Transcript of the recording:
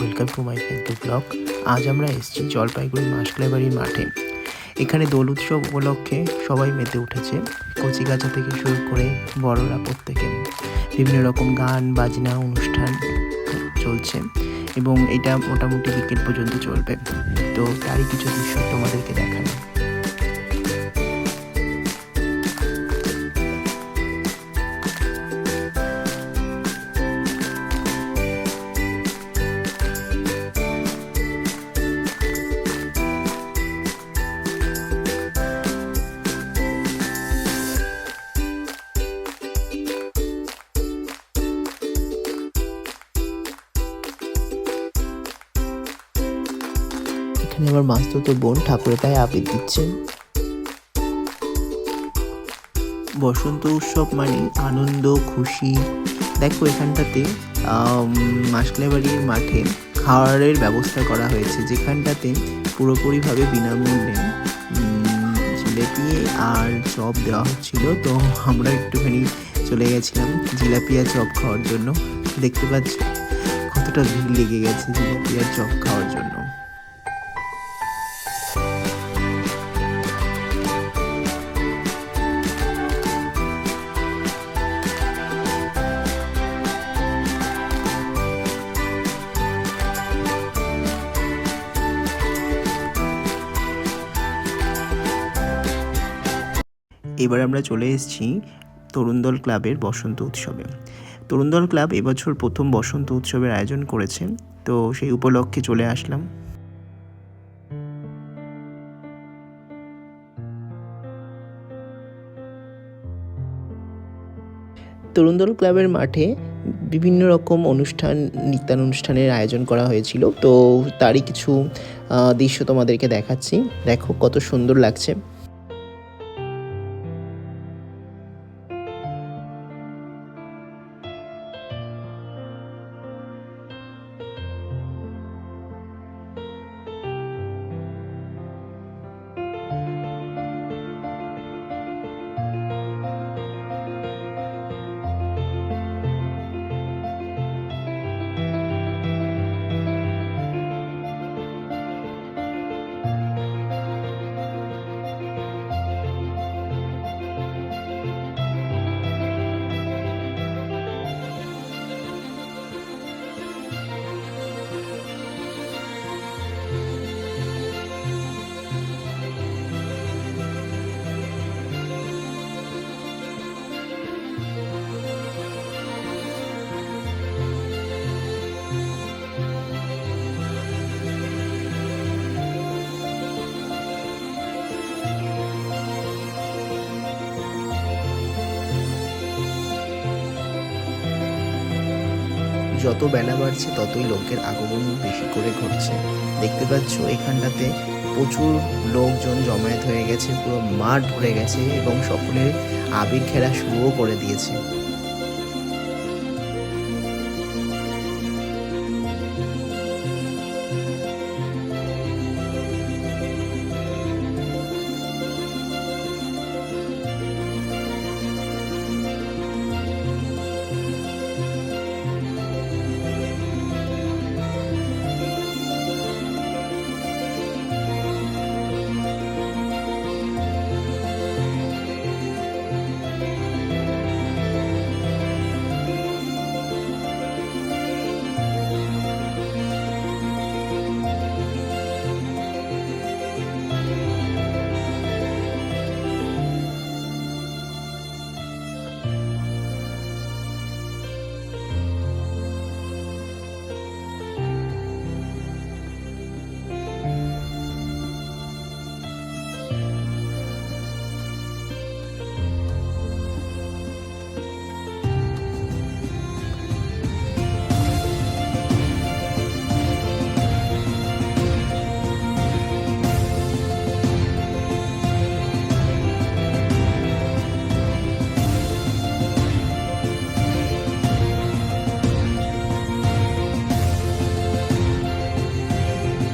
Welcome to my Facebook blog. আজ আমরা এসেছি জলপাইগুড়ি মাসকালেবাড়ির মাঠে। এখানে দোল উৎসব উপলক্ষে সবাই মেতে উঠেছে। কচিকাঁচা থেকে শুরু করে বড়রা প্রত্যেকে বিভিন্ন রকম গান বাজনা অনুষ্ঠান চলছে এবং এটা মোটামুটি বিকেল পর্যন্ত চলবে। তো তারই কিছু দৃশ্য তোমাদেরকে দেখানো। এখানে আমার মাস্তুতো বোন ঠাকুরের পায়ে আবির দিচ্ছে। বসন্ত উৎসব মানে আনন্দ খুশি। দেখো এখানটাতে মাসকালেবাড়ির মাঠে খাওয়ারের ব্যবস্থা করা হয়েছে, যেখানটাতে পুরোপুরিভাবে বিনামূল্যে জিলাপি আর চপ দেওয়া হচ্ছিল। তো আমরা একটুখানি চলে গেছিলাম জিলাপি আর চপ খাওয়ার জন্য। দেখতে পাচ্ছ কতটা ভিড় লেগে গেছে জিলাপি আর চপ খাওয়ার জন্য। এবার আমরা চলে এসেছি তরুণদল ক্লাবের বসন্ত উৎসবে। তরুণদল ক্লাব এবছর প্রথম বসন্ত উৎসবের আয়োজন করেছে, তো সেই উপলক্ষে চলে আসলাম। তরুণদল ক্লাবের মাঠে বিভিন্ন রকম নৃত্যানুষ্ঠানের আয়োজন করা হয়েছিল, তো তারই কিছু দৃশ্য তোমাদেরকে দেখাচ্ছি। দেখো কত সুন্দর লাগছে। যত বেলা বাড়ছে ততই লোকের আগমন বেশি করে ঘটছে। দেখতে পাচ্ছ এখানটাতে প্রচুর লোকজন জমায়েত হয়ে গেছে, পুরো মাঠ ভরে গেছে এবং সকলে আবির খেলা শুরুও করে দিয়েছে।